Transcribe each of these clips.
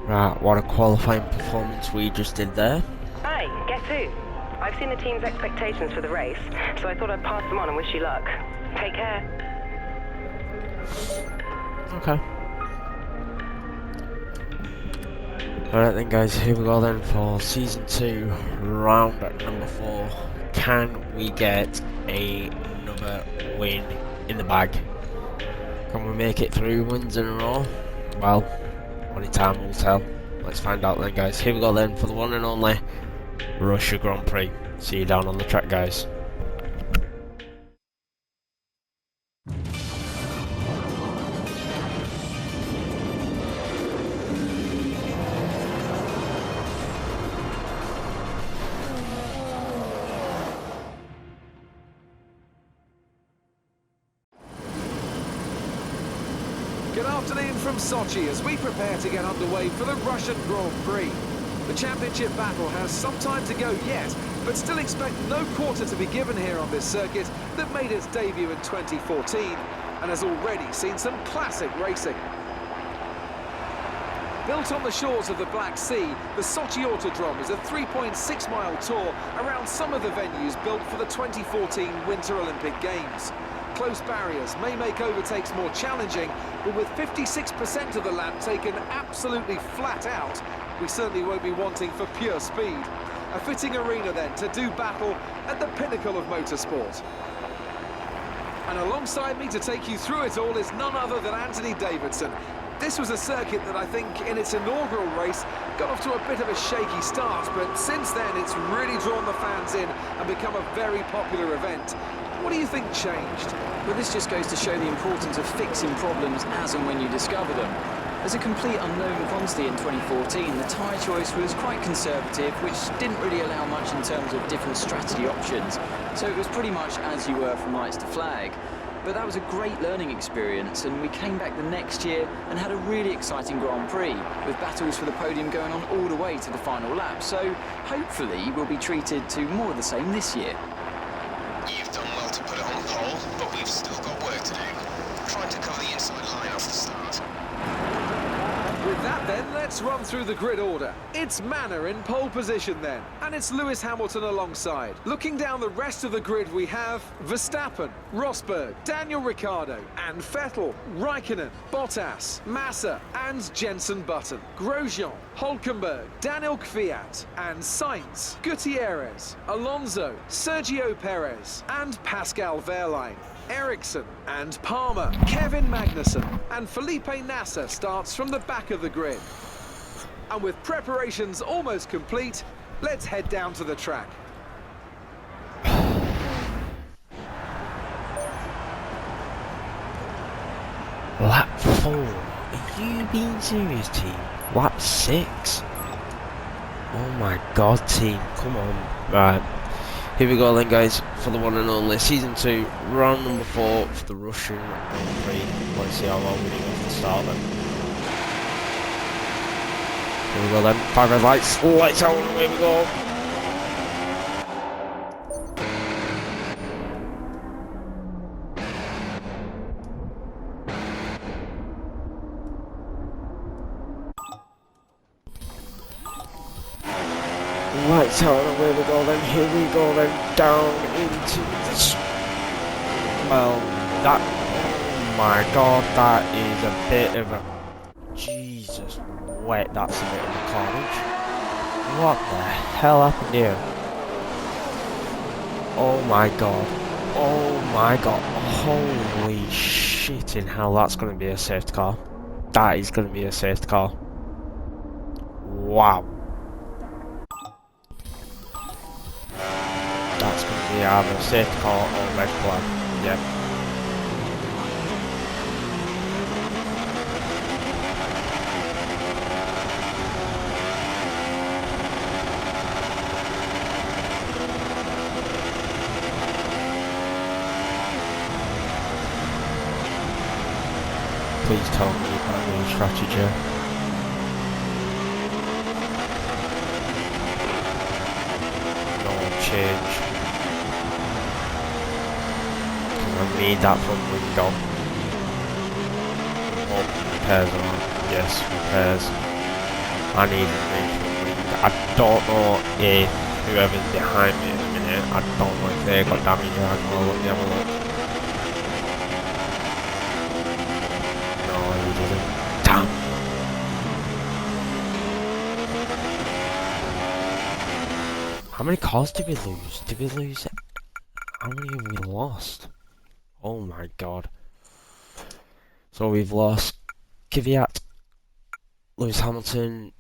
Right, what a qualifying performance we just did there. Hi, guess who? I've seen the team's expectations for the race, so I thought I'd pass them on and wish you luck. Take care. Okay. Alright then guys, here we go then for Season 2, round number 4. Can we get another win in the bag? Can we make it 3 wins in a row? Well, only time will tell. Let's find out then guys. Here we go then for the one and only Russia Grand Prix. See you down on the track guys. Good afternoon from Sochi as we prepare to get underway for the Russian Grand Prix. The championship battle has some time to go yet, but still expect no quarter to be given here on this circuit that made its debut in 2014 and has already seen some classic racing. Built on the shores of the Black Sea, the Sochi Autodrome is a 3.6-mile tour around some of the venues built for the 2014 Winter Olympic Games. Close barriers may make overtakes more challenging, but with 56% of the lap taken absolutely flat out, we certainly won't be wanting for pure speed. A fitting arena then to do battle at the pinnacle of motorsport. And alongside me to take you through it all is none other than Anthony Davidson. This was a circuit that I think in its inaugural race got off to a bit of a shaky start, but since then it's really drawn the fans in and become a very popular event. What do you think changed? Well, this just goes to show the importance of fixing problems as and when you discover them. As a complete unknown quantity in 2014, the tyre choice was quite conservative, which didn't really allow much in terms of different strategy options. So it was pretty much as you were from lights to flag. But that was a great learning experience, and we came back the next year and had a really exciting Grand Prix, with battles for the podium going on all the way to the final lap. So hopefully we'll be treated to more of the same this year. You've done well to put it on pole, but we've still got work to do. Trying to cut the inside line off the start. With that then, let's run through the grid order. It's Manor in pole position then, and it's Lewis Hamilton alongside. Looking down the rest of the grid we have Verstappen, Rosberg, Daniel Ricciardo and Vettel, Raikkonen, Bottas, Massa and Jenson Button, Grosjean, Hülkenberg, Daniel Kvyat and Sainz, Gutierrez, Alonso, Sergio Perez and Pascal Wehrlein. Ericsson and Palmer, Kevin Magnussen and Felipe Nasser starts from the back of the grid. And with preparations almost complete, let's head down to the track. Lap 4. Are you being serious team? Lap 6? Oh my god team, come on. Right. Here we go then guys, for the one and only Season 2, round number 4 for the Russian Grand Prix. Let's see how well we do at the start then. Here we go then, 5 red lights, lights out, here we go. Lights out and away we go then, here we go then, down into this. Well, that, oh my god, that is a bit of a, Jesus, wet, that's a bit of a carnage. What the hell happened here? Oh my god, holy shit in hell, that's going to be a safety car. That is going to be a safety car. Wow. That's going to be either a safety car or a red flag. Yep. Please tell me about your strategy. Change. I need that from window. Oh, repairs on. Yes, repairs. I need a new front wing. I don't know if whoever's behind me at the minute, I don't know if they got damage or anything. Let me have a look. No, he didn't. Damn! How many cars did we lose? Did we lose? How many have we lost? Oh my god. So we've lost Kvyat, Lewis Hamilton,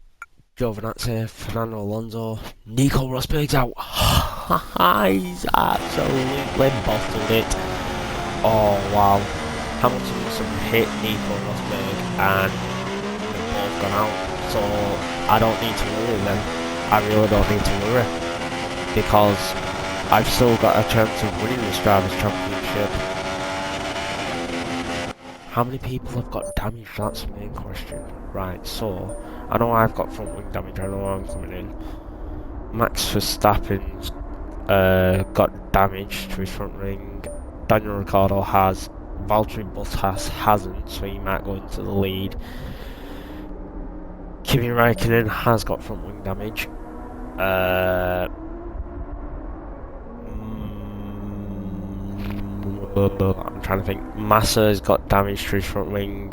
Giovinazzi, Fernando Alonso, Nico Rosberg's out. He's absolutely bottled it. Oh wow. Hamilton must have hit Nico Rosberg and they've both gone out. So I don't need to worry then. I really don't need to worry. Because I've still got a chance of winning this Drivers' Championship. How many people have got damage? That's the main question. Right, so I know I've got front wing damage, I know I'm coming in. Max Verstappen's got damage to his front wing. Daniel Ricciardo has. Valtteri Bottas hasn't, so he might go into the lead. Kimi Räikkönen has got front wing damage. I'm trying to think. Massa's got damage to his front wing.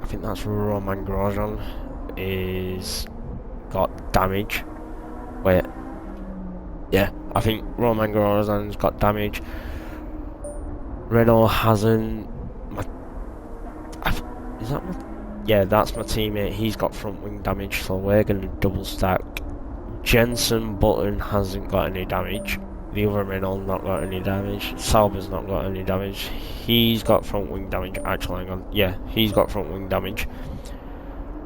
I think that's Romain Grosjean is got damage. Wait. Yeah, I think Romain Grosjean's got damage. Renault hasn't. Is that my? Yeah, that's my teammate. He's got front wing damage, so we're going to double stack. Jenson Button hasn't got any damage. The other Renault not got any damage. Sauber's not got any damage. He's got front wing damage. Actually, hang on. Yeah, he's got front wing damage.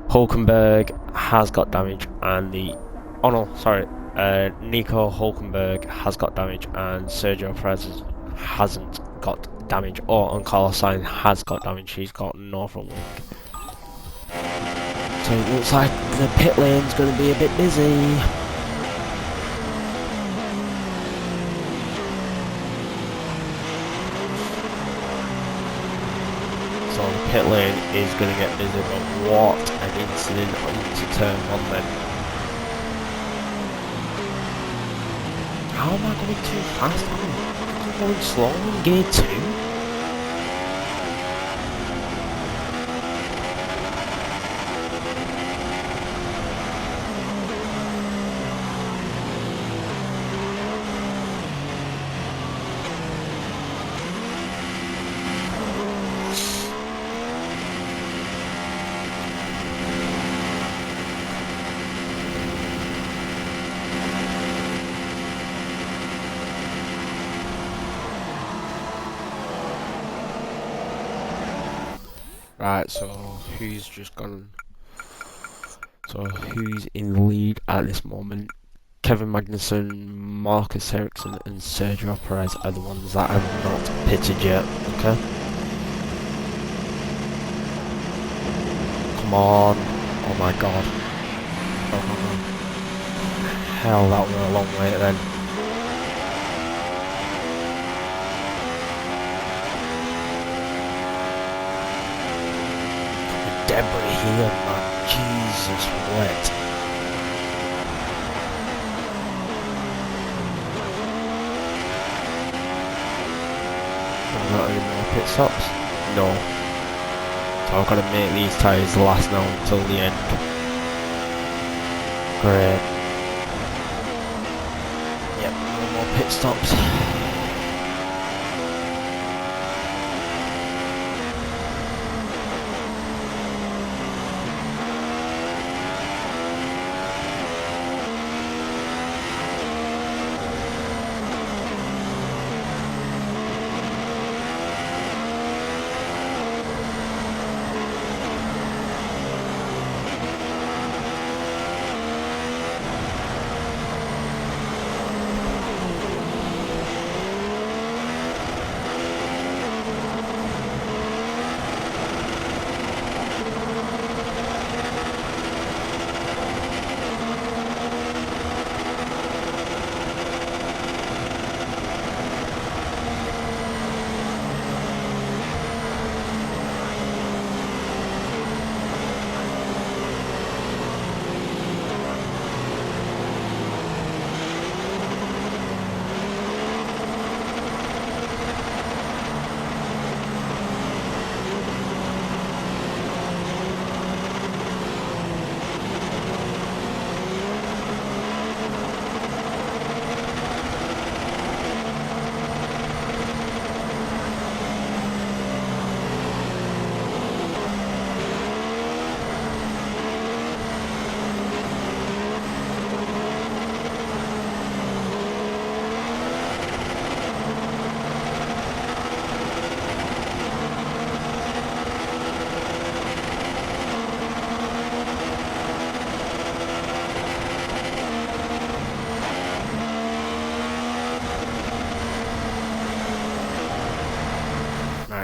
Hulkenberg has got damage, and Nico Hulkenberg has got damage, and Sergio Perez hasn't got damage. And Carlos Sainz has got damage. He's got no front wing. So it looks like the pit lane's going to be a bit busy. So the pit lane is going to get busy, but what an incident onto turn 1 then. How am I going too fast? I'm going slow in gear 2. Right, so who's just gone? So who's in the lead at this moment? Kevin Magnussen, Marcus Ericsson and Sergio Perez are the ones that have not pitted yet, okay? Come on. Oh my god. Oh, hell, that was a long way then. Debris here, man. Jesus, wet. I've got any more pit stops? No. So I've got to make these tyres last now until the end. Great. Yep, no more pit stops.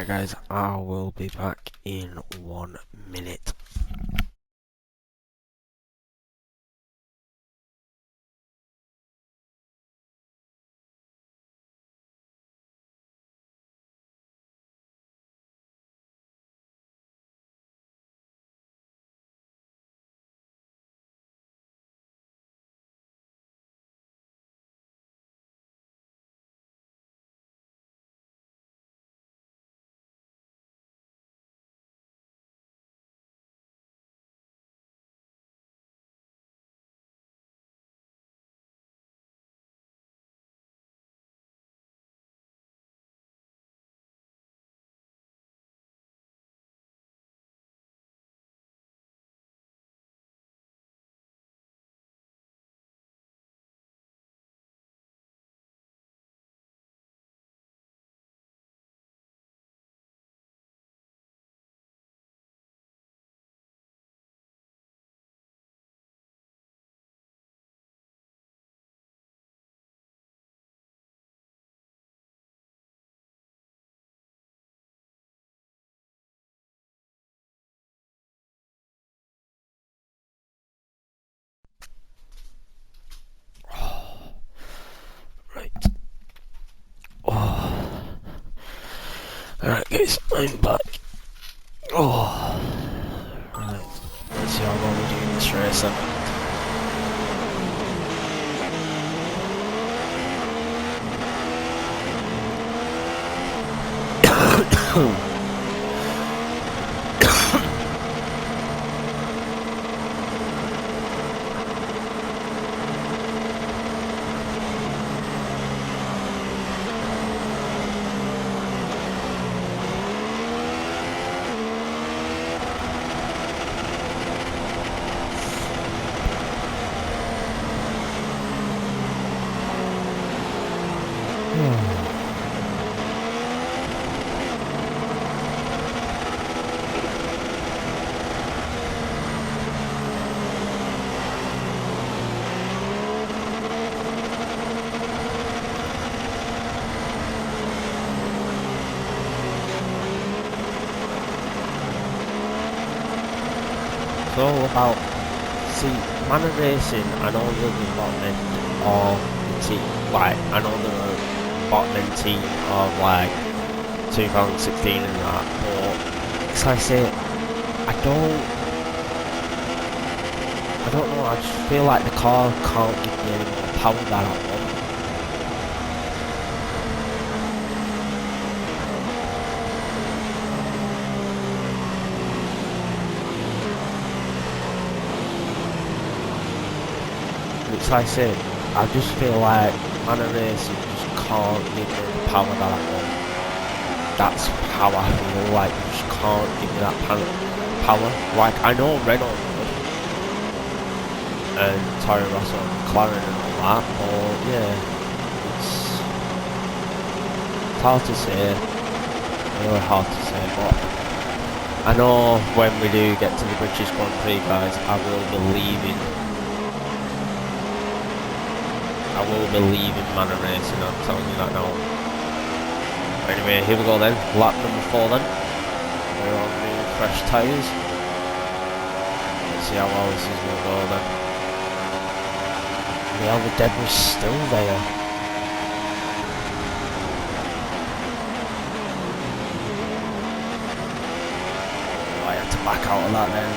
Right guys, I will be back in 1 minute. Right. Oh. Alright guys, I'm back. Oh. Right. Let's see how long we do this race then. It's all about, see, Manor Racing, I know they're the bottom end of the team, like, I know they're a bottom end team of like 2016 and that, but it's like I say, I don't know, I just feel like the car can't give me any more power than I want. It's like I said, I just feel like Manor Racing just can't give me the power that I want. That's how I feel, like you just can't give me that power. Like I know Renault would, and Toro Rosso and McLaren and all that, but yeah, it's hard to say, really hard to say, but I know when we do get to the British Grand Prix guys, I will believe in Manor Racing, I'm telling you that now. Anyway, here we go then, lap number 4 then. We're on new fresh tyres. Let's see how well this is going to go then. Yeah, the debris still there. Oh, I had to back out of that then.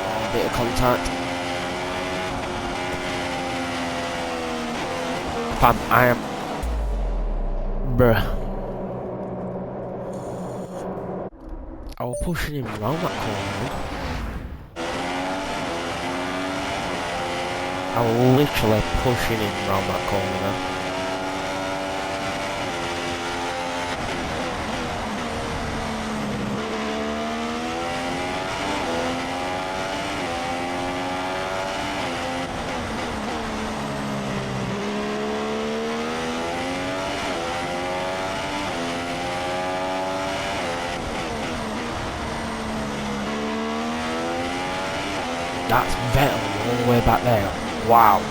Oh, a bit of contact. Fam, I am... Bruh. I was pushing him around that corner. I was literally pushing him around that corner. That's Vettel all the way back there. Wow. Oh,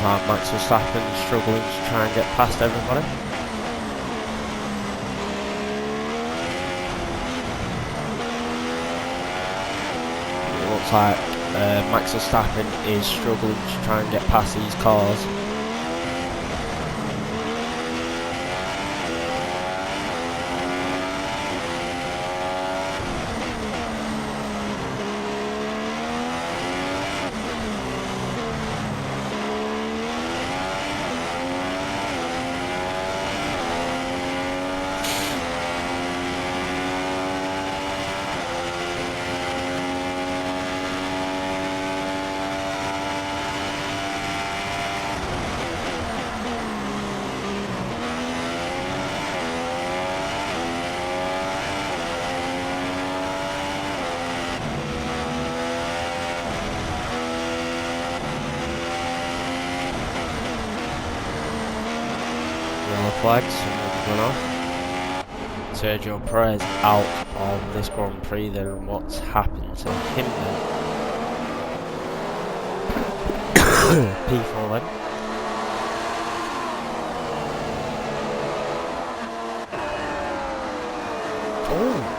like Max Verstappen struggling to try and get past everybody. It looks like Max Verstappen is struggling to try and get past these cars. Flags and gone off. Sergio Perez out of this Grand Prix then. What's happened to him then? P4 then. Oh!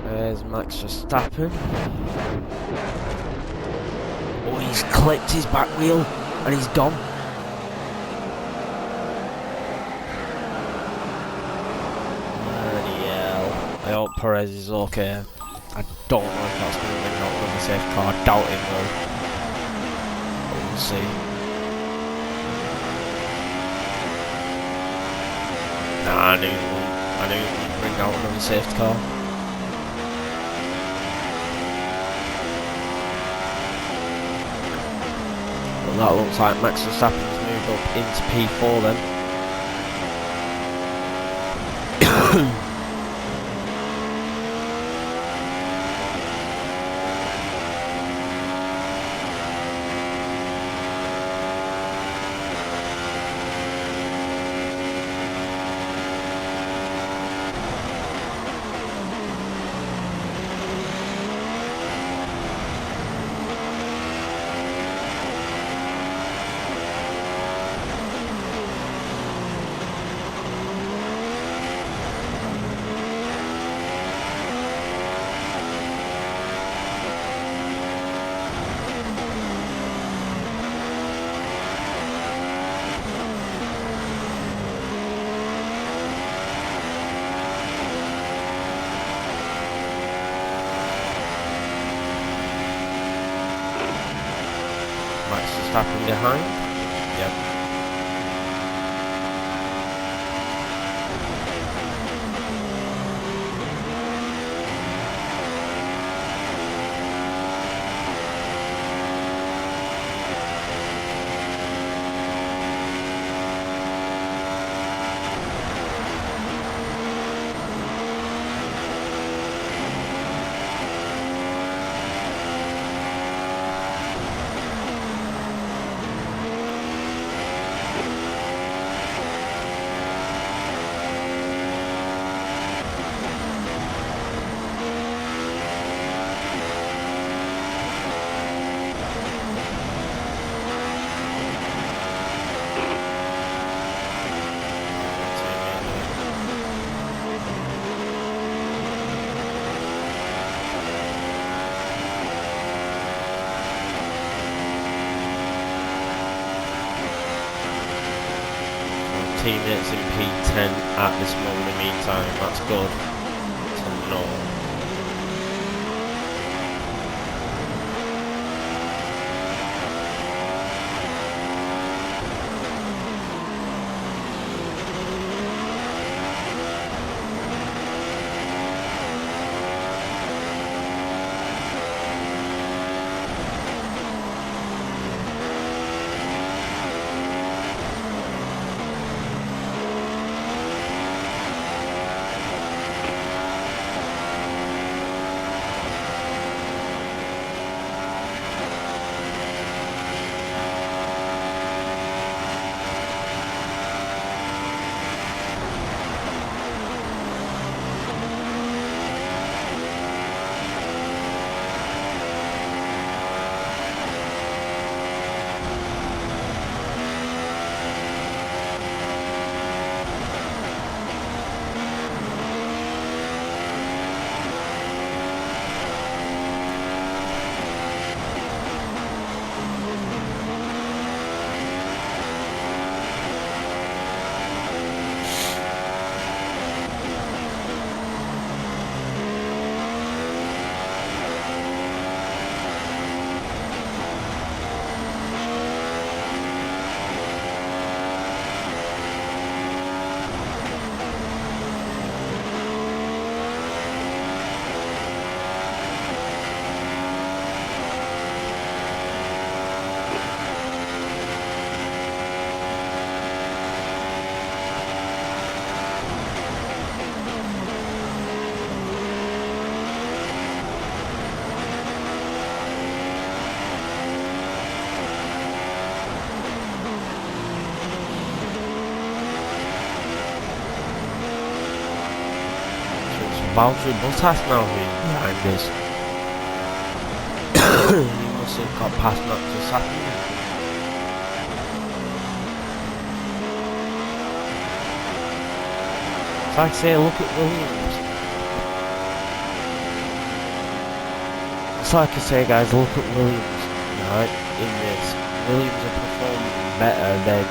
There's Max Verstappen. Oh, he's clipped his back wheel and he's gone. Bloody hell. I hope Perez is okay. I don't know if that's going to bring out another safe car. I doubt it will. But we'll see. Nah, I knew it wouldn't bring out another safety car. That looks like Max Verstappen's moved up into P4 then. Max Verstappen behind. Yep. Teammates in P10 at this moment in the meantime, that's good to know. Valtteri Bottas now who's behind us. He must have got past Max Verstappen. So like I say, look at Williams. So like I say guys, look at Williams, right, in this. Williams are performing better than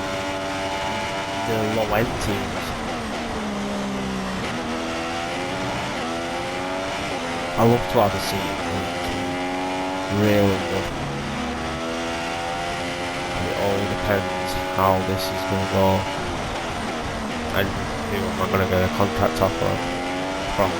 the low-end teams. I love to have a seat in Williams, really good. It all depends how this is going to go and who am I going to get a contract offer from.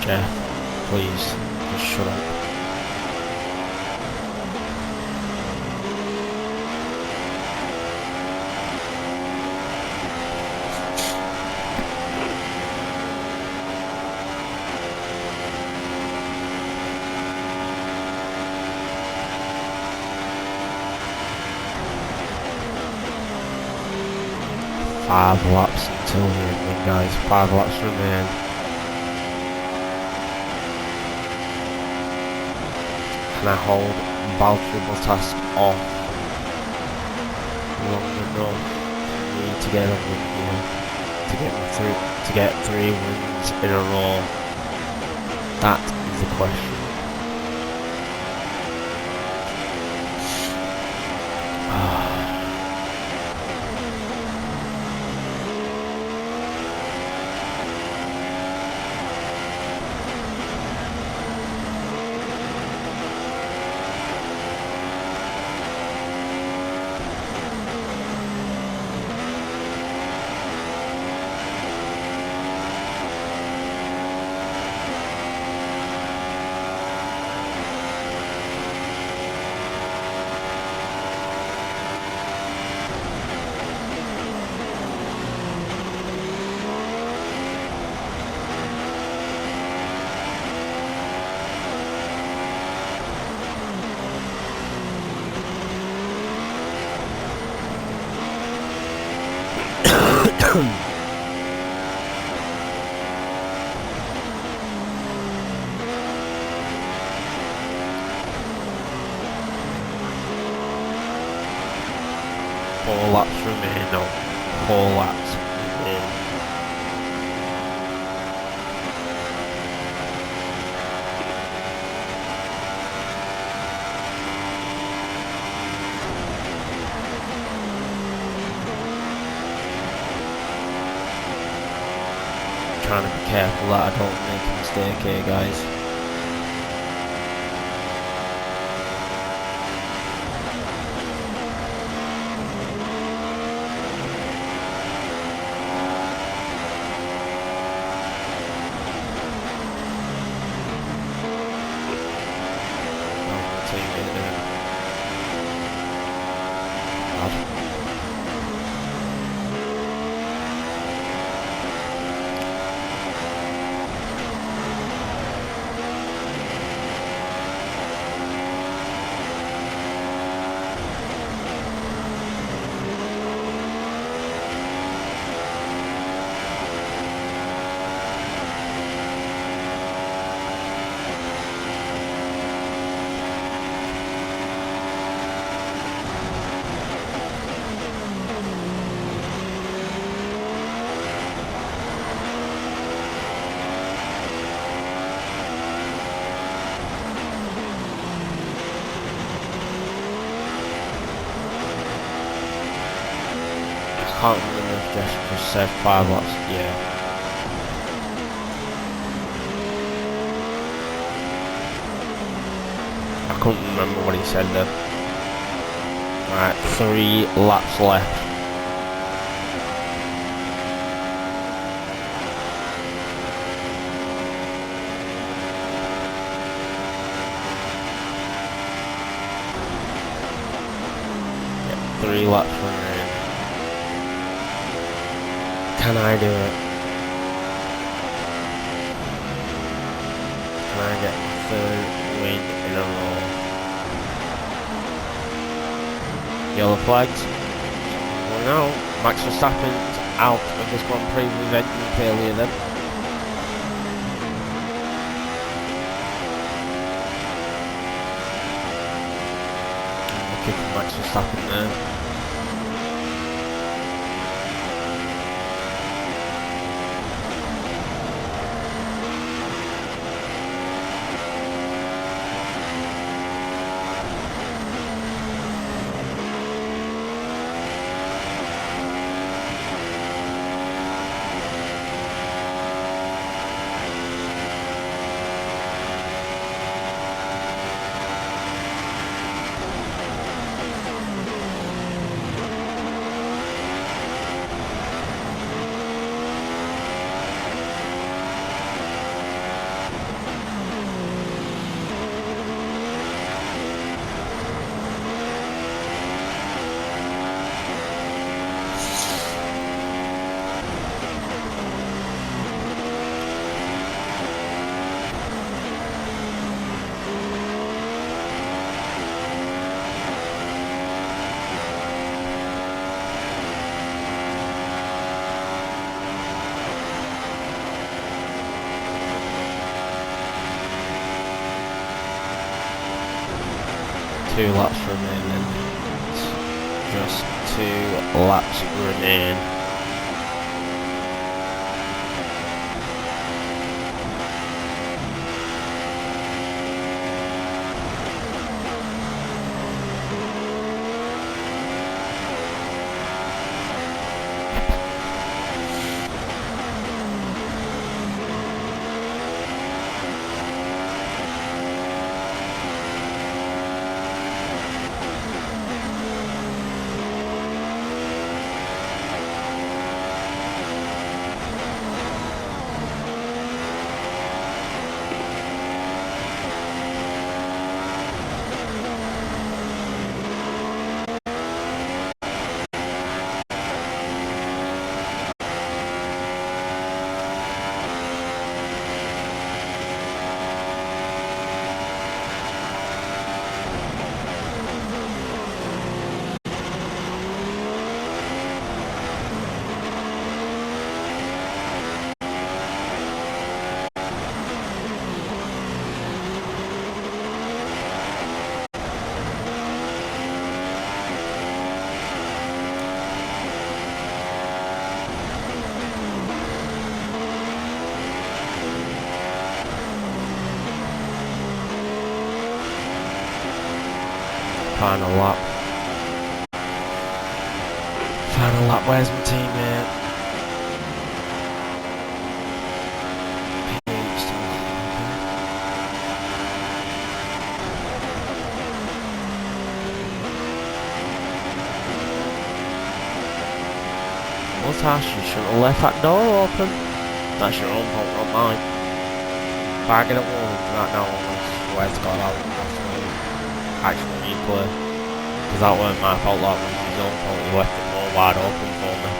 Jeff, please, just shut up. Five laps until the ending, guys. 5 laps remain. Can I hold Valtteri Bottas off long enough for me to get a win here, to get 3 wins in a row? That is the question. Four laps remain, no, 4 laps remain. Trying to be careful that I don't make a mistake here, guys. can't remember if just said 5 laps. Yeah. I couldn't remember what he said then. Right, 3 laps left. Yep, 3 laps remaining. Can I do it? Can I get the 3rd win in a row? Yellow flags. Going out. Max Verstappen's out of this Grand Prix with engine failure then. Kicking Max Verstappen there. Two laps remaining. Just 2 laps remain. Final lap. Final lap, where's my teammate? Well, Tash, you shouldn't have left that door open. That's your own fault, not mine. If I get it wrong right now, I swear to God, I'll actual replay. Because that weren't my fault, that was his own fault. He left it more wide open for me.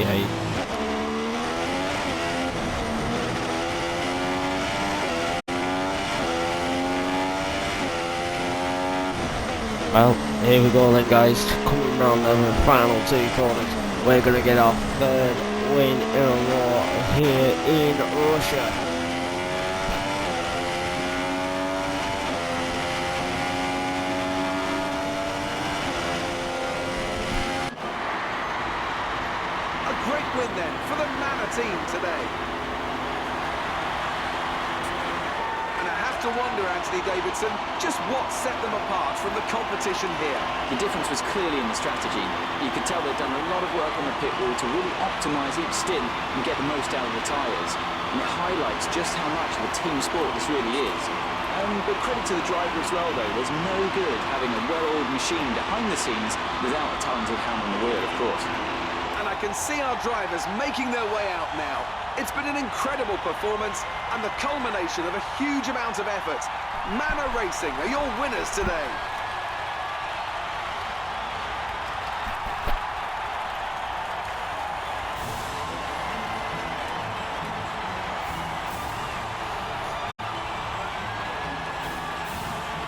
behave. Well, here we go then guys, coming round the final 2 corners, we're going to get our 3rd win in a row here in Russia. A great win then for the Manor team today. And I have to wonder, Anthony Davidson, just what set them apart from the competition here. The difference was clearly in the strategy. You could tell they'd done a lot of work on the pit wall to really optimise each stint and get the most out of the tyres. And it highlights just how much of a team sport this really is. But credit to the driver as well though, there's no good having a well-oiled machine behind the scenes without a talented hand on the wheel, of course. And I can see our drivers making their way out now. It's been an incredible performance and the culmination of a huge amount of effort. Manor Racing are your winners today.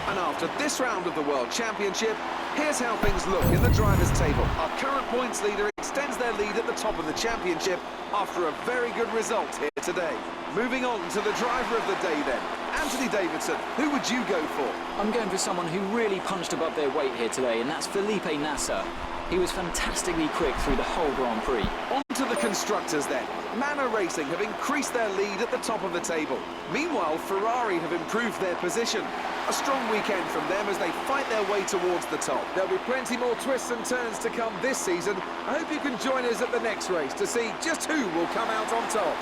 And after this round of the World Championship, here's how things look in the drivers' table. Our current points leader extends their lead at the top of the championship after a very good result here today. Moving on to the driver of the day then. Anthony Davidson, who would you go for? I'm going for someone who really punched above their weight here today, and that's Felipe Nasser. He was fantastically quick through the whole Grand Prix. On to the constructors then. Manor Racing have increased their lead at the top of the table. Meanwhile, Ferrari have improved their position. A strong weekend from them as they fight their way towards the top. There'll be plenty more twists and turns to come this season. I hope you can join us at the next race to see just who will come out on top.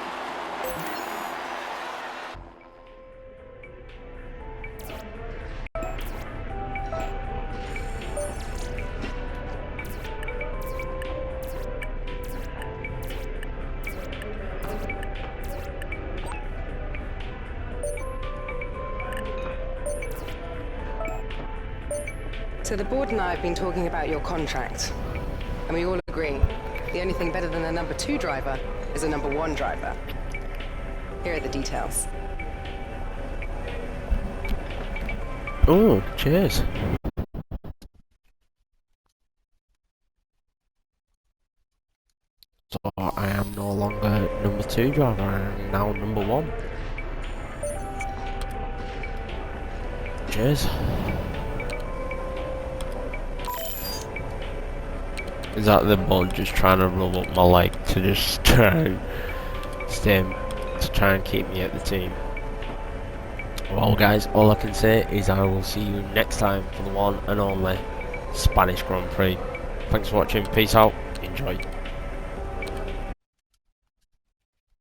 So the board and I have been talking about your contract, and we all agree the only thing better than a number 2 driver is a number 1 driver. Here are the details. Oh, cheers. So I am no longer number 2 driver, I am now number 1. Cheers. Is that the board just trying to rub up my leg to just try and keep me at the team? Well guys, all I can say is I will see you next time for the one and only Spanish Grand Prix. Thanks for watching, peace out, enjoy.